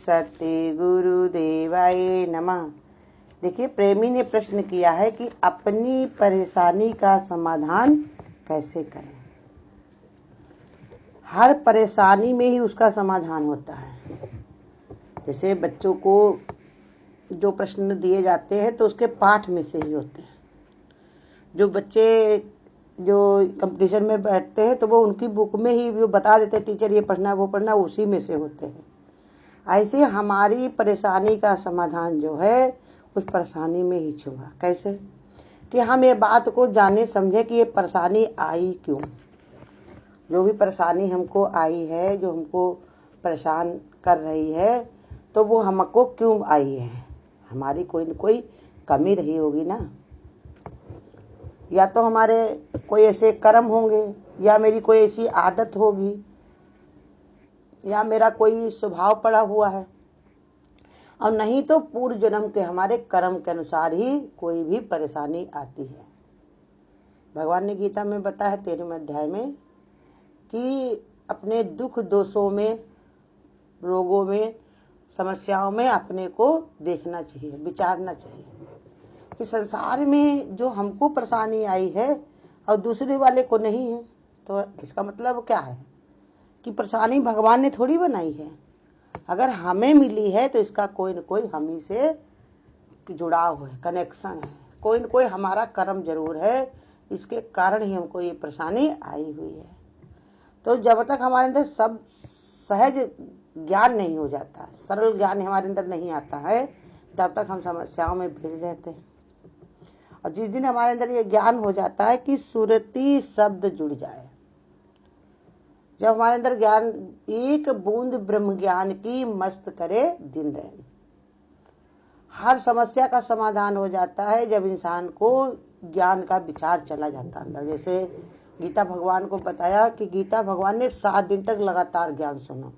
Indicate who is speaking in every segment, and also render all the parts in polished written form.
Speaker 1: सत्य गुरुदेवाय नमः। देखिए, प्रेमी ने प्रश्न किया है कि अपनी परेशानी का समाधान कैसे करें। हर परेशानी में ही उसका समाधान होता है। जैसे बच्चों को जो प्रश्न दिए जाते हैं तो उसके पाठ में से ही होते हैं। जो बच्चे जो कंपटीशन में बैठते हैं तो वो उनकी बुक में ही वो बता देते हैं, टीचर ये पढ़ना वो पढ़ना, उसी में से होते हैं। ऐसे हमारी परेशानी का समाधान जो है उस परेशानी में ही छुपा। कैसे कि हम ये बात को जाने समझे कि ये परेशानी आई क्यों। जो भी परेशानी हमको आई है, जो हमको परेशान कर रही है, तो वो हमको क्यों आई है। हमारी कोई न कोई कमी रही होगी ना। या तो हमारे कोई ऐसे कर्म होंगे, या मेरी कोई ऐसी आदत होगी, या मेरा कोई स्वभाव पड़ा हुआ है, और नहीं तो पूर्व जन्म के हमारे कर्म के अनुसार ही कोई भी परेशानी आती है। भगवान ने गीता में बताया 13वें अध्याय में कि अपने दुख दोषों में, रोगों में, समस्याओं में अपने को देखना चाहिए, विचारना चाहिए कि संसार में जो हमको परेशानी आई है और दूसरे वाले को नहीं है, तो इसका मतलब क्या है कि परेशानी भगवान ने थोड़ी बनाई है। अगर हमें मिली है तो इसका कोई न कोई हम ही से जुड़ाव है, कनेक्शन है, कोई न कोई हमारा कर्म जरूर है। इसके कारण ही हमको ये परेशानी आई हुई है। तो जब तक हमारे अंदर सब सहज ज्ञान नहीं हो जाता, सरल ज्ञान हमारे अंदर नहीं आता है, तब तक हम समस्याओं में भिड़ रहते हैं। और जिस दिन हमारे अंदर ये ज्ञान हो जाता है कि सुरति शब्द जुड़ जाए, जब हमारे अंदर ज्ञान, एक बूंद ब्रह्म ज्ञान की मस्त करे दिन रैन, हर समस्या का समाधान हो जाता है जब इंसान को ज्ञान का विचार चला जाता है अंदर। जैसे गीता भगवान को बताया कि गीता भगवान ने 7 दिन तक लगातार ज्ञान सुना,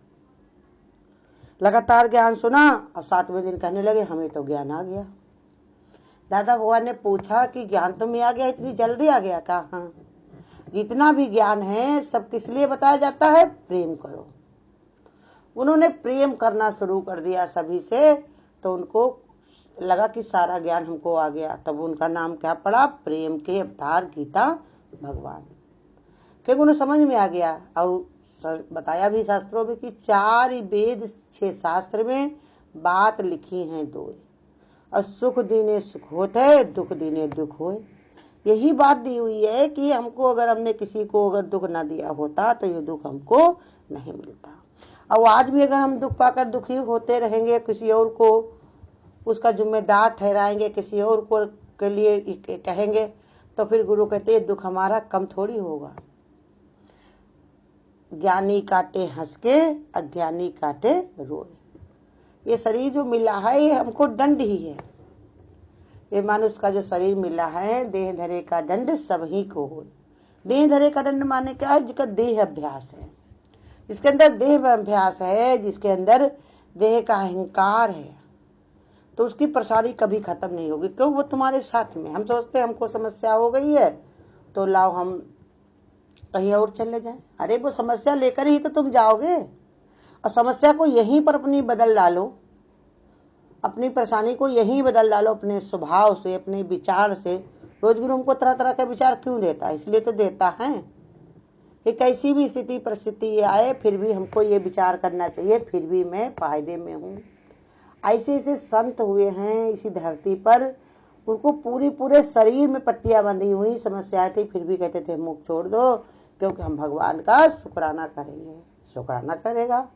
Speaker 1: लगातार ज्ञान सुना, और 7वें दिन कहने लगे हमें तो ज्ञान आ गया। दादा भगवान ने पूछा कि ज्ञान तुम्हें आ गया, इतनी जल्दी आ गया? कहा हाँ। जितना भी ज्ञान है सब किस लिए बताया जाता है? प्रेम करो। उन्होंने प्रेम करना शुरू कर दिया सभी से, तो उनको लगा कि सारा ज्ञान हमको आ गया। तब उनका नाम क्या पड़ा? प्रेम के अवतार गीता भगवान, क्योंकि उन्हें समझ में आ गया। और बताया भी शास्त्रों में कि 4 वेद 6 शास्त्र में बात लिखी है 2, और सुख दीने सुख होते, दुख दीने दुख होए। यही बात दी हुई है कि हमको, अगर हमने किसी को अगर दुख ना दिया होता तो ये दुख हमको नहीं मिलता। और आज भी अगर हम दुख पाकर दुखी होते रहेंगे, किसी और को उसका जिम्मेदार ठहराएंगे, किसी और को के लिए कहेंगे, तो फिर गुरु कहते हैं दुख हमारा कम थोड़ी होगा। ज्ञानी काटे हंस के, अज्ञानी काटे रोए। ये शरीर जो मिला है ये हमको दंड ही है। ये मनुष्य का जो शरीर मिला है, देह धरे का दंड सबही को हो। देह धरे का दंड माने क्या है? जिसका देह अभ्यास है, जिसके अंदर देह अभ्यास है, जिसके अंदर देह का अहंकार है, तो उसकी परेशानी कभी खत्म नहीं होगी। क्यों? वो तुम्हारे साथ में। हम सोचते हैं हमको समस्या हो गई है तो लाओ हम कहीं और चले जाएं। अरे वो समस्या लेकर ही तो तुम जाओगे, और समस्या को यहीं पर अपनी बदल डालो, अपनी परेशानी को यहीं बदल डालो अपने स्वभाव से, अपने विचार से। रोज गुरु हमको तरह तरह के विचार क्यों देता है? इसलिए तो देता है कि कैसी भी स्थिति परिस्थिति आए फिर भी हमको ये विचार करना चाहिए, फिर भी मैं फायदे में हूँ। ऐसे ऐसे संत हुए हैं इसी धरती पर, उनको पूरे शरीर में पट्टियां बंधी हुई समस्याएं थी, फिर भी कहते थे मुख छोड़ दो, क्योंकि हम भगवान का शुक्राना करेंगे। शुक्राना करेगा?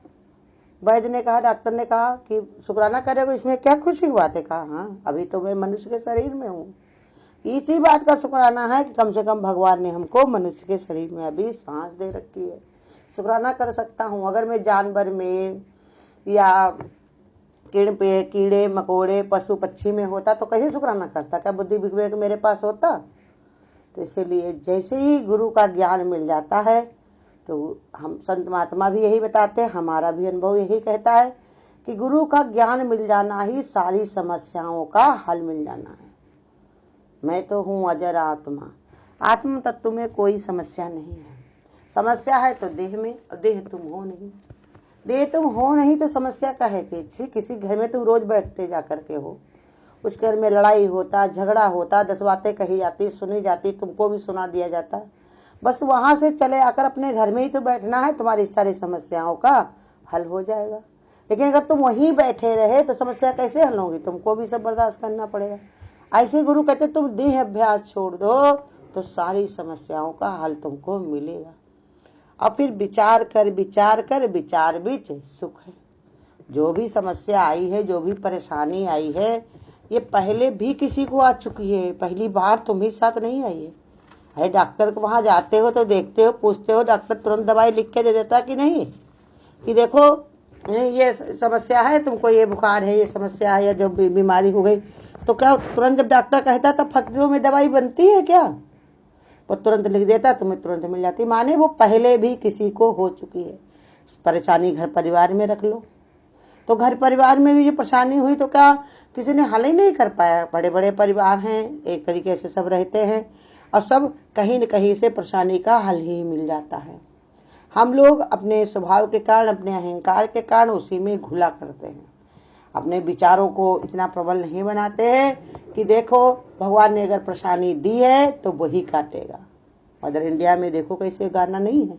Speaker 1: वैद्य ने कहा, डॉक्टर ने कहा कि शुक्राना करेगा, इसमें क्या खुशी की बात है? कहा हाँ, अभी तो मैं मनुष्य के शरीर में हूँ। इसी बात का शुक्राना है कि कम से कम भगवान ने हमको मनुष्य के शरीर में अभी सांस दे रखी है। शुक्राना कर सकता हूँ। अगर मैं जानवर में या कीड़े मकोड़े पशु पक्षी में होता तो कैसे शुक्राना करता? क्या बुद्धि विवेक मेरे पास होता? तो इसीलिए जैसे ही गुरु का ज्ञान मिल जाता है, तो हम संत महात्मा भी यही बताते हैं, हमारा भी अनुभव यही कहता है कि गुरु का ज्ञान मिल जाना ही सारी समस्याओं का हल मिल जाना है। मैं तो हूँ अजर आत्मा, आत्म तत्व में कोई समस्या नहीं है। समस्या है तो देह में, और देह तुम हो नहीं। दे तुम हो नहीं तो समस्या का है कि किसी घर में तुम रोज बैठते जा करके हो, उस घर में लड़ाई होता, झगड़ा होता, 10 बातें कही जाती, सुनी जाती, तुमको भी सुना दिया जाता। बस वहां से चले आकर अपने घर में ही तो बैठना है, तुम्हारी सारी समस्याओं का हल हो जाएगा। लेकिन अगर तुम वहीं बैठे रहे तो समस्या कैसे हल होगी, तुमको भी सब बर्दाश्त करना पड़ेगा। ऐसे गुरु कहते तुम देह अभ्यास छोड़ दो तो सारी समस्याओं का हल तुमको मिलेगा। और फिर विचार कर विचार बीच सुख है। जो भी समस्या आई है, जो भी परेशानी आई है, ये पहले भी किसी को आ चुकी है, पहली बार तुम्हें साथ नहीं आई है। अरे डॉक्टर को वहां जाते हो तो देखते हो, पूछते हो, डॉक्टर तुरंत दवाई लिख के दे देता कि नहीं, कि देखो ये समस्या है, तुमको ये बुखार है, ये समस्या है, या जो बीमारी हो गई, तो क्या तुरंत जब डॉक्टर कहता तब फैक्ट्रियों में दवाई बनती है क्या? वो तुरंत लिख देता, तुम्हें तुरंत मिल जाती। माने वो पहले भी किसी को हो चुकी है। परेशानी घर परिवार में रख लो, तो घर परिवार में भी जो परेशानी हुई तो क्या किसी ने हल ही नहीं कर पाया। बड़े बड़े परिवार हैं, एक तरीके से सब रहते हैं और सब कहीं न कहीं से परेशानी का हल ही मिल जाता है। हम लोग अपने स्वभाव के कारण, अपने अहंकार के कारण उसी में घुला करते हैं, अपने विचारों को इतना प्रबल नहीं बनाते हैं कि देखो भगवान ने अगर परेशानी दी है तो वही काटेगा। मदर इंडिया में देखो कैसे गाना नहीं है,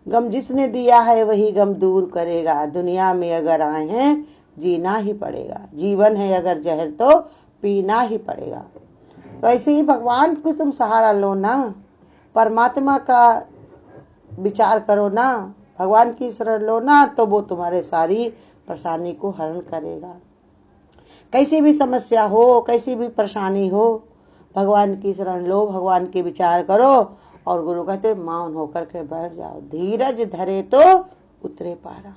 Speaker 1: गम जिसने दिया है वही गम दूर करेगा, दुनिया में अगर आए हैं जीना ही पड़ेगा, जीवन है अगर जहर तो पीना ही पड़ेगा। तो ऐसे ही भगवान को तुम सहारा लो ना, परमात्मा का विचार करो ना, भगवान की शरण लो ना, तो वो तुम्हारे सारी परेशानी को हरण करेगा। कैसी भी समस्या हो, कैसी भी परेशानी हो, भगवान की शरण लो, भगवान के विचार करो। और गुरु कहते मौन होकर के बैठ जाओ, धीरज धरे तो उतरे पारा।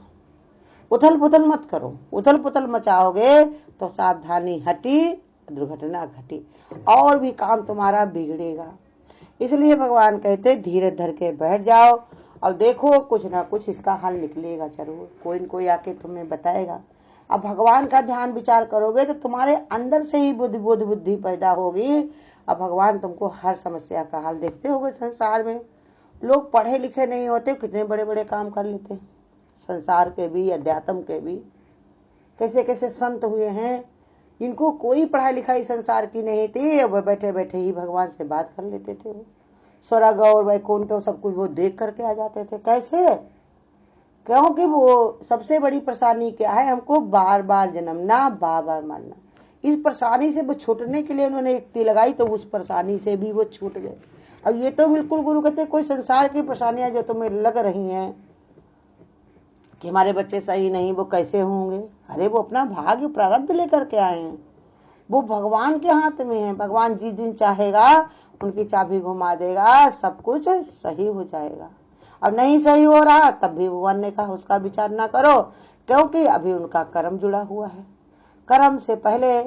Speaker 1: उथल पुथल मत करो, उथल पुथल मचाओगे तो सावधानी हटी, दुर्घटना घटी, और भी काम तुम्हारा बिगड़ेगा। इसलिए भगवान कहते धीरज धर के बैठ जाओ और देखो कुछ ना कुछ इसका हल निकलेगा जरूर, कोई न कोई आके तुम्हें बताएगा। अब भगवान का ध्यान विचार करोगे तो तुम्हारे अंदर से ही बुद्धि पैदा होगी। अब भगवान तुमको हर समस्या का हल देखते होगे। संसार में लोग पढ़े लिखे नहीं होते, कितने बड़े बड़े काम कर लेते हैं, संसार के भी अध्यात्म के भी। कैसे कैसे संत हुए हैं जिनको कोई पढ़ाई लिखाई संसार की नहीं थी, वह बैठे बैठे ही भगवान से बात कर लेते थे। वो स्वर्ग और वैकुंठ सब कुछ वो देख करके आ जाते थे। कैसे? क्योंकि वो सबसे बड़ी परेशानी क्या है, हमको बार बार जन्मना, बार बार मरना। इस परेशानी से वो छूटने के लिए उन्होंने युक्ति लगाई, तो उस परेशानी से भी वो छूट गए। अब ये तो बिल्कुल गुरु कहते कोई संसार की परेशानियां जो तुम्हें लग रही हैं कि हमारे बच्चे सही नहीं, वो कैसे होंगे, अरे वो अपना भाग्य प्रारब्ध लेकर के आए हैं, वो भगवान के हाथ में है। भगवान जिस दिन चाहेगा उनकी चाबी घुमा देगा, सब कुछ सही हो जाएगा। अब नहीं सही हो रहा तब भी भगवान ने कहा उसका विचार ना करो, क्योंकि अभी उनका कर्म जुड़ा हुआ है। कर्म से पहले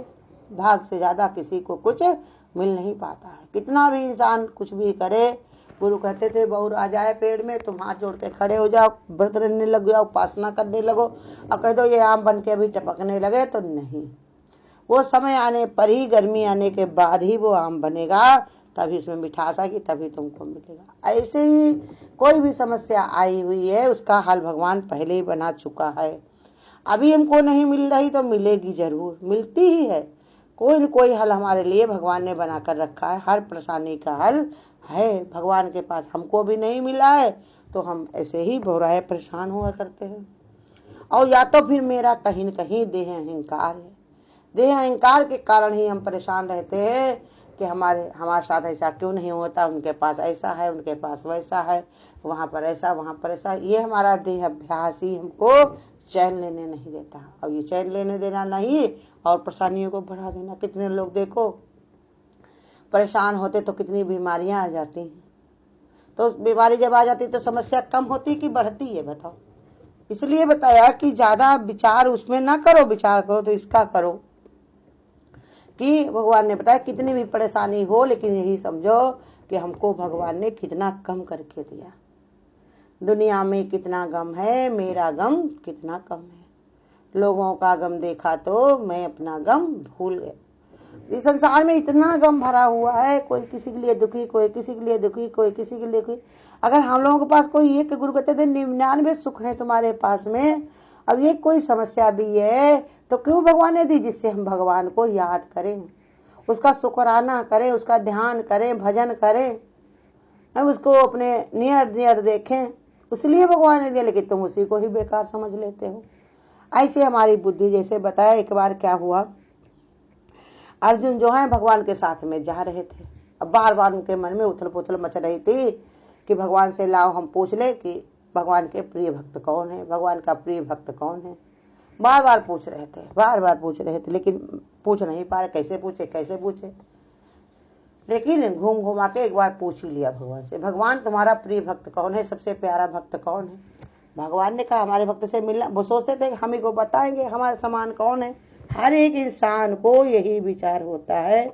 Speaker 1: भाग से ज्यादा किसी को कुछ मिल नहीं पाता है। कितना भी इंसान कुछ भी करे, गुरु कहते थे बहू आ जाए पेड़ में, तुम हाथ जोड़ के खड़े हो जाओ, व्रत रहने लग जाओ, उपासना करने लगो, और कह दो ये आम बन के अभी टपकने लगे, तो नहीं, वो समय आने पर ही, गर्मी आने के बाद ही वो आम बनेगा, तभी उसमें मिठास आएगी, तभी तुमको मिलेगा। ऐसे ही कोई भी समस्या आई हुई है उसका हल भगवान पहले ही बना चुका है। अभी हमको नहीं मिल रही तो मिलेगी जरूर, मिलती ही है। कोई न कोई हल हमारे लिए भगवान ने बना कर रखा है, हर परेशानी का हल है भगवान के पास। हमको भी नहीं मिला है तो हम ऐसे ही भौराए परेशान हुआ करते हैं। और या तो फिर मेरा कहीं न कहीं देह अहंकार है, देह अहंकार के कारण ही हम परेशान रहते हैं कि हमारे साथ ऐसा क्यों नहीं होता, उनके पास ऐसा है, उनके पास वैसा है, वहाँ पर ऐसा, वहाँ पर ऐसा। ये हमारा देह अभ्यास ही हमको चैन लेने नहीं देता। और ये चैन लेने देना नहीं और परेशानियों को बढ़ा देना। कितने लोग देखो परेशान होते तो कितनी बीमारियां आ जाती हैं। तो बीमारी जब आ जाती तो समस्या कम होती कि बढ़ती है, बताओ। इसलिए बताया कि ज्यादा विचार उसमें ना करो, विचार करो तो इसका करो कि भगवान ने बताया कितनी भी परेशानी हो, लेकिन यही समझो कि हमको भगवान ने कितना कम करके दिया। दुनिया में कितना गम है, मेरा गम कितना कम है। लोगों का गम देखा तो मैं अपना गम भूल गया। इस संसार में इतना गम भरा हुआ है, कोई किसी के लिए दुखी, कोई किसी के लिए दुखी, कोई किसी के लिए दुखी। अगर हम लोगों के पास कोई एक गुरु कहते थे 99 सुख है तुम्हारे पास में, अब ये कोई समस्या भी है तो क्यों भगवान ने दी, जिससे हम भगवान को याद करें, उसका शुक्राना करें, उसका ध्यान करें, भजन करें, हम उसको अपने नियर नियर देखें, इसलिए भगवान ने दिया। लेकिन तुम उसी को ही बेकार समझ लेते हो। ऐसे हमारी बुद्धि, जैसे बताया एक बार क्या हुआ, अर्जुन जो है भगवान के साथ में जा रहे थे। अब बार बार उनके मन में उथल पुथल मच रही थी कि भगवान से लाओ हम पूछ ले कि भगवान के प्रिय भक्त कौन है, भगवान का प्रिय भक्त कौन है। बार बार पूछ रहे थे, बार बार पूछ रहे थे, लेकिन पूछ नहीं पा रहे, कैसे पूछे कैसे पूछे। लेकिन घूम घुमा के एक बार पूछ ही लिया भगवान से, भगवान तुम्हारा प्रिय भक्त कौन है, सबसे प्यारा भक्त कौन है। भगवान ने कहा हमारे भक्त से मिलना, वो सोचते थे हम ही को बताएंगे हमारे समान कौन है। हर एक इंसान को यही विचार होता है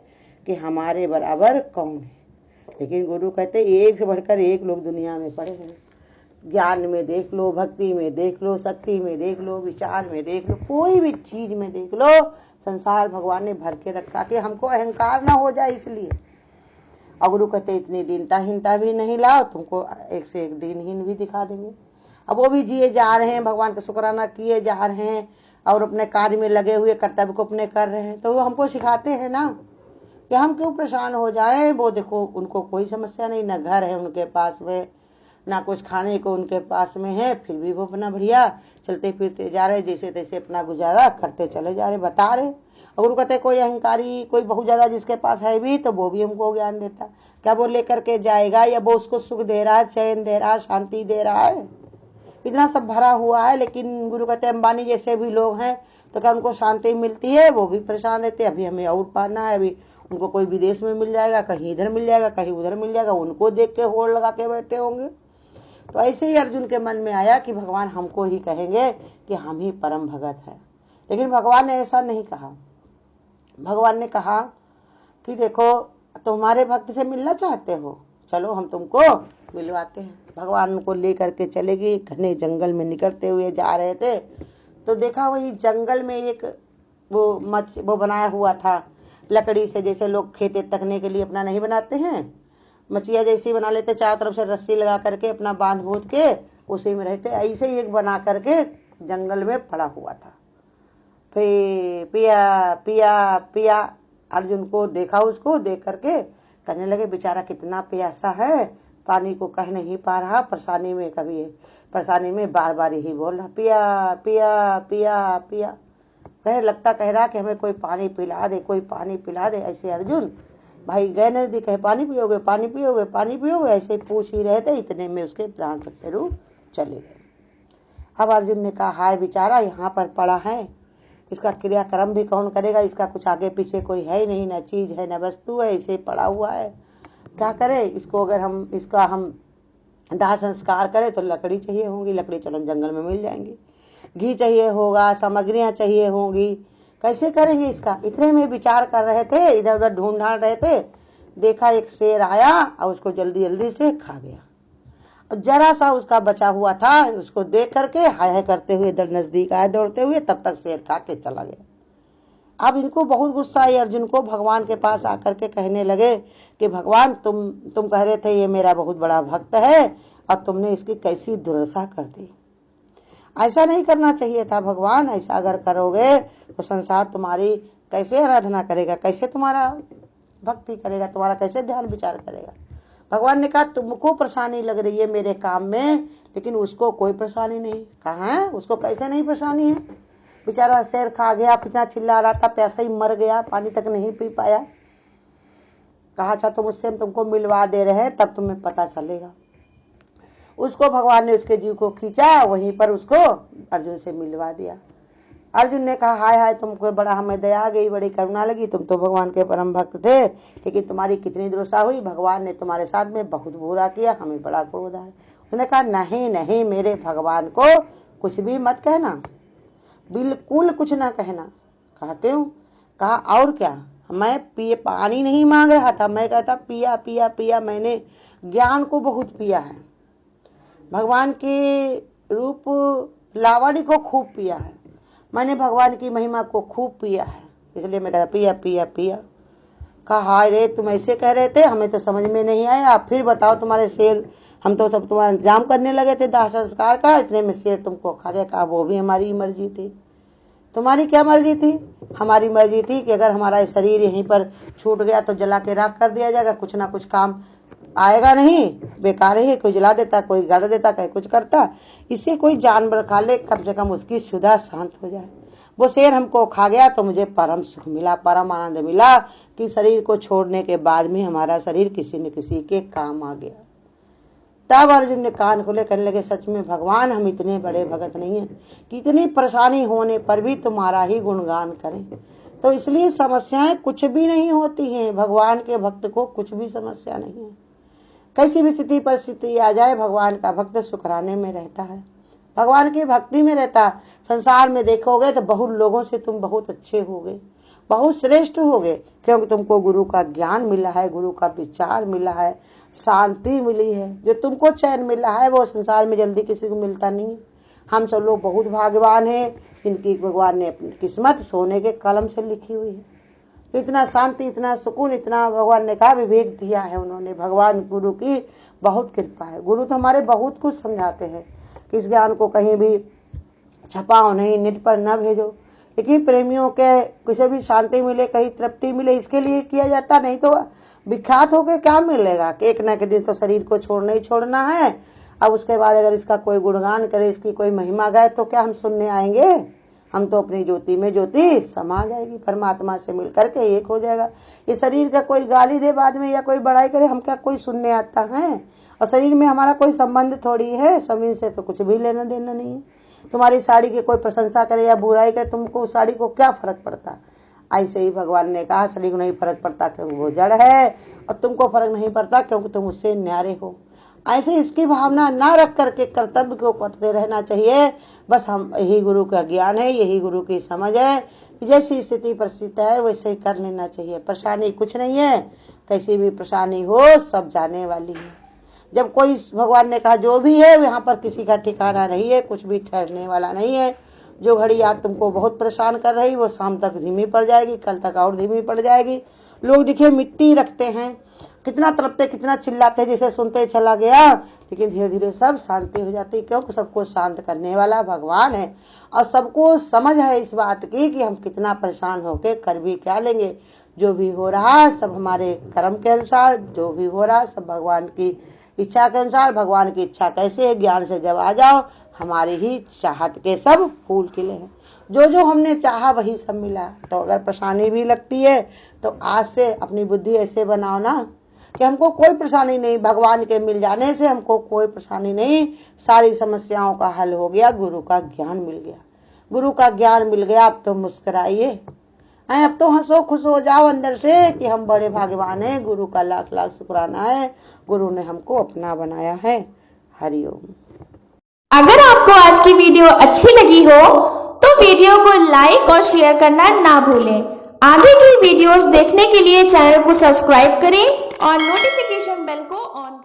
Speaker 1: कि हमारे बराबर कौन है। लेकिन गुरु कहते एक से बढ़कर एक लोग दुनिया में पड़े हैं। ज्ञान में देख लो, भक्ति में देख लो, शक्ति में देख लो, विचार में देख लो, कोई भी चीज में देख लो, संसार भगवान ने भर के रखा कि हमको अहंकार ना हो जाए इसलिए। और गुरु कहते इतनी दीनता भी नहीं लाओ, तुमको एक से एक दीनहीन भी दिखा देंगे। अब वो भी जिए जा रहे हैं, भगवान का शुक्राना किए जा रहे हैं और अपने कार्य में लगे हुए, कर्तव्य को अपने कर रहे हैं। तो वो हमको सिखाते हैं ना कि हम क्यों परेशान हो जाए। वो देखो उनको कोई समस्या नहीं, ना घर है उनके पास में, ना कुछ खाने को उनके पास में है, फिर भी वो अपना बढ़िया चलते फिरते जा रहे, जैसे तैसे अपना गुजारा करते चले जा रहे, बता रहे। और कहते कोई अहंकारी, कोई बहुत ज्यादा जिसके पास है भी, तो वो भी हमको ज्ञान देता, क्या वो लेकर के जाएगा, या वो उसको सुख दे रहा है, चैन दे रहा है, शांति दे रहा है, इतना सब भरा हुआ है। लेकिन गुरु कहते अंबानी जैसे भी लोग हैं तो क्या उनको शांति मिलती है, वो भी परेशान रहते हैं। अभी हमें और पाना है, अभी उनको कोई विदेश में मिल जाएगा, कहीं इधर मिल जाएगा, कहीं उधर मिल जाएगा, उनको देख के होड़ लगा के बैठे होंगे। तो ऐसे ही अर्जुन के मन में आया कि भगवान हमको ही कहेंगे कि हम ही परम भगत है। लेकिन भगवान ने ऐसा नहीं कहा। भगवान ने कहा कि देखो तुम्हारे भक्त से मिलना चाहते हो, चलो हम तुमको मिलवाते हैं। भगवान को लेकर के चलेगी, घने जंगल में निकलते हुए जा रहे थे तो देखा वही जंगल में एक वो बनाया हुआ था लकड़ी से, जैसे लोग खेते तकने के लिए अपना नहीं बनाते हैं, मछिया जैसी बना लेते, चारों तरफ से रस्सी लगा करके अपना बांध बूंद के उसी में रहते। ऐसे ही एक बना करके जंगल में पड़ा हुआ था। पिया पिया पिया, अर्जुन को देखा, उसको देख करके कहने लगे बेचारा कितना प्यासा है, पानी को कह नहीं पा रहा, परेशानी में कभी परेशानी में बार बार यही बोल रहा पिया पिया पिया पिया। कह रहा कि हमें कोई पानी पिला दे, कोई पानी पिला दे। ऐसे अर्जुन भाई गए नजदीक, है पानी पियोगे पानी पियोगे पानी पियोगे, ऐसे पूछ ही रहे थे। इतने में उसके प्राण रखते रूप चले गए। अब अर्जुन ने कहा हाय बेचारा यहाँ पर पड़ा है, इसका क्रियाक्रम भी कौन करेगा, इसका कुछ आगे पीछे कोई है ही नहीं, न चीज है न वस्तु है, इसे पड़ा हुआ है, क्या करे इसको। अगर हम इसका हम दाह संस्कार करें तो लकड़ी चाहिए होंगी, लकड़ी चलो जंगल में मिल जाएंगी, घी चाहिए होगा, सामग्रियां चाहिए होंगी, कैसे करेंगे इसका। इतने में विचार कर रहे थे, इधर उधर ढूंढ ढांड रहे थे, देखा एक शेर आया और उसको जल्दी जल्दी से खा गया। और जरा सा उसका बचा हुआ था, उसको देख करके हाय हाय करते हुए इधर नजदीक आए दौड़ते हुए, तब तक शेर खा के चला गया। अब इनको बहुत गुस्सा आई अर्जुन को, भगवान के पास आकर के कहने लगे कि भगवान तुम कह रहे थे ये मेरा बहुत बड़ा भक्त है और तुमने इसकी कैसी दुर्दशा कर दी। ऐसा नहीं करना चाहिए था भगवान, ऐसा अगर करोगे तो संसार तुम्हारी कैसे आराधना करेगा, कैसे तुम्हारा भक्ति करेगा, तुम्हारा कैसे ध्यान विचार करेगा। भगवान ने कहा तुमको परेशानी लग रही है मेरे काम में, लेकिन उसको कोई परेशानी नहीं। कहा है उसको कैसे नहीं परेशानी है, बेचारा शेर खा गया, कितना चिल्ला रहा था, प्यासा ही मर गया, पानी तक नहीं पी पाया। कहा अच्छा तो मुझसे हम तुमको मिलवा दे रहे हैं, तब तुम्हें पता चलेगा। उसको भगवान ने उसके जीव को खींचा, वहीं पर उसको अर्जुन से मिलवा दिया। अर्जुन ने कहा हाय हाय तुमको बड़ा हमें दया आ गई, बड़ी करुणा लगी, तुम तो भगवान के परम भक्त थे, लेकिन तुम्हारी कितनी दुर्दशा हुई, भगवान ने तुम्हारे साथ में बहुत बुरा किया, हमें बड़ा क्रोध है। उसने कहा नहीं नहीं मेरे भगवान को कुछ भी मत कहना, बिल्कुल कुछ ना कहना। कहा क्यों। कहा और क्या, मैं पानी नहीं मांग रहा था, मैं कहता पिया पिया पिया, मैंने ज्ञान को बहुत पिया है, भगवान के रूप लावणी को खूब पिया है, मैंने भगवान की महिमा को खूब पिया है, इसलिए मैं कहता पिया पिया पिया। कहा हाय रे तुम ऐसे कह रहे थे, हमें तो समझ में नहीं आया, आप फिर बताओ तुम्हारे शेर, हम तो सब तुम्हारा इंतजाम करने लगे थे दाह संस्कार का, इतने में शेर तुमको खा गया। कहा वो भी हमारी मर्जी थी। तुम्हारी क्या मर्जी थी? हमारी मर्जी थी कि अगर हमारा शरीर यहीं पर छूट गया तो जला के राख कर दिया जाएगा, कुछ ना कुछ काम आएगा नहीं, बेकार ही, कोई जला देता, कोई गड़ देता, कहीं कुछ करता, इसे कोई जानवर खा ले, कम से कम उसकी क्षुधा शांत हो जाए। वो शेर हमको खा गया तो मुझे परम सुख मिला, परम आनंद मिला कि शरीर को छोड़ने के बाद में हमारा शरीर किसी न किसी के काम आ गया। तब अर्जुन ने कान खोले, कहने लगे सच में भगवान हम इतने बड़े भगत नहीं है कि इतनी परेशानी होने पर भी तुम्हारा ही गुणगान करें। तो इसलिए समस्याएं कुछ भी नहीं होती हैं, भगवान के भक्त को कुछ भी समस्या नहीं है। कैसी भी स्थिति परिस्थिति आ जाए, भगवान का भक्त शुक्राने में रहता है, भगवान की भक्ति में रहता। संसार में देखोगे तो बहुत लोगों से तुम बहुत अच्छे होगे, बहुत श्रेष्ठ होगे, क्योंकि तुमको गुरु का ज्ञान मिला है, गुरु का विचार मिला है, शांति मिली है। जो तुमको चैन मिला है वो संसार में जल्दी किसी को मिलता नहीं। हम सब लोग बहुत भाग्यवान हैं जिनकी भगवान ने अपनी किस्मत सोने के कलम से लिखी हुई है। तो इतना शांति, इतना सुकून, इतना भगवान ने कहा विवेक दिया है उन्होंने। भगवान गुरु की बहुत कृपा है। गुरु तो हमारे बहुत कुछ समझाते हैं कि इस ज्ञान को कहीं भी छपाओ नहीं, नेट पर न भेजो, लेकिन प्रेमियों के किसी भी शांति मिले, कहीं तृप्ति मिले, इसके लिए किया जाता। नहीं तो विख्यात होके क्या मिलेगा कि एक न एक दिन तो शरीर को छोड़ना ही छोड़ना है। अब उसके बाद अगर इसका कोई गुणगान करे, इसकी कोई महिमा गाए तो क्या हम सुनने आएंगे? हम तो अपनी ज्योति में ज्योति समा जाएगी, परमात्मा से मिल करके एक हो जाएगा। ये शरीर का कोई गाली दे बाद में या कोई बड़ाई करे, हम क्या कोई सुनने आता है? और शरीर में हमारा कोई संबंध थोड़ी है, जमीन से तो कुछ भी लेना देना नहीं है। तुम्हारी साड़ी की कोई प्रशंसा करे या बुराई करे, तुमको उस साड़ी को क्या फर्क पड़ता? ऐसे ही भगवान ने कहा शरीर को नहीं फर्क पड़ता क्योंकि वो जड़ है, और तुमको फर्क नहीं पड़ता क्योंकि तुम उससे न्यारे हो। ऐसे इसकी भावना ना रख करके कर्तव्य को करते रहना चाहिए। बस हम यही गुरु का ज्ञान है, यही गुरु की समझ है, जैसी स्थिति परिस्थिति है वैसे ही कर लेना चाहिए। परेशानी कुछ नहीं है, कैसी भी परेशानी हो सब जाने वाली है। जब कोई, भगवान ने कहा जो भी है यहाँ पर किसी का ठिकाना नहीं है, कुछ भी ठहरने वाला नहीं है। जो घड़ी आज तुमको बहुत परेशान कर रही वो शाम तक धीमी पड़ जाएगी, कल तक और धीमी पड़ जाएगी। लोग देखिए मिट्टी रखते हैं, कितना तड़पते, कितना चिल्लाते, जैसे सुनते चला गया, लेकिन धीरे धीरे सब शांति हो जाती, क्योंकि सबको शांत करने वाला भगवान है। और सबको समझ है इस बात की कि हम कितना परेशान होके कर भी क्या लेंगे। जो भी हो रहा सब हमारे कर्म के अनुसार, जो भी हो रहा सब भगवान की इच्छा के अनुसार। भगवान की इच्छा कैसे है? ज्ञान से जब आ जाओ, हमारी ही चाहत के सब फूल खिले हैं। जो जो हमने चाहा वही सब मिला। तो अगर परेशानी भी लगती है तो आज से अपनी बुद्धि ऐसे बनाओ ना कि हमको कोई परेशानी नहीं, भगवान के मिल जाने से हमको कोई परेशानी नहीं, सारी समस्याओं का हल हो गया, गुरु का ज्ञान मिल गया। गुरु का ज्ञान मिल गया, अब तो मुस्कुराइए, अब तो हंसो खुश हो जाओ अंदर से कि हम बड़े भाग्यवान हैं, गुरु का लाख लाख शुक्राना है, गुरु ने हमको अपना बनाया है। हरिओम।
Speaker 2: अगर आपको आज की वीडियो अच्छी लगी हो तो वीडियो को लाइक और शेयर करना ना भूलें। आगे की वीडियोस देखने के लिए चैनल को सब्सक्राइब करें और नोटिफिकेशन बेल को ऑन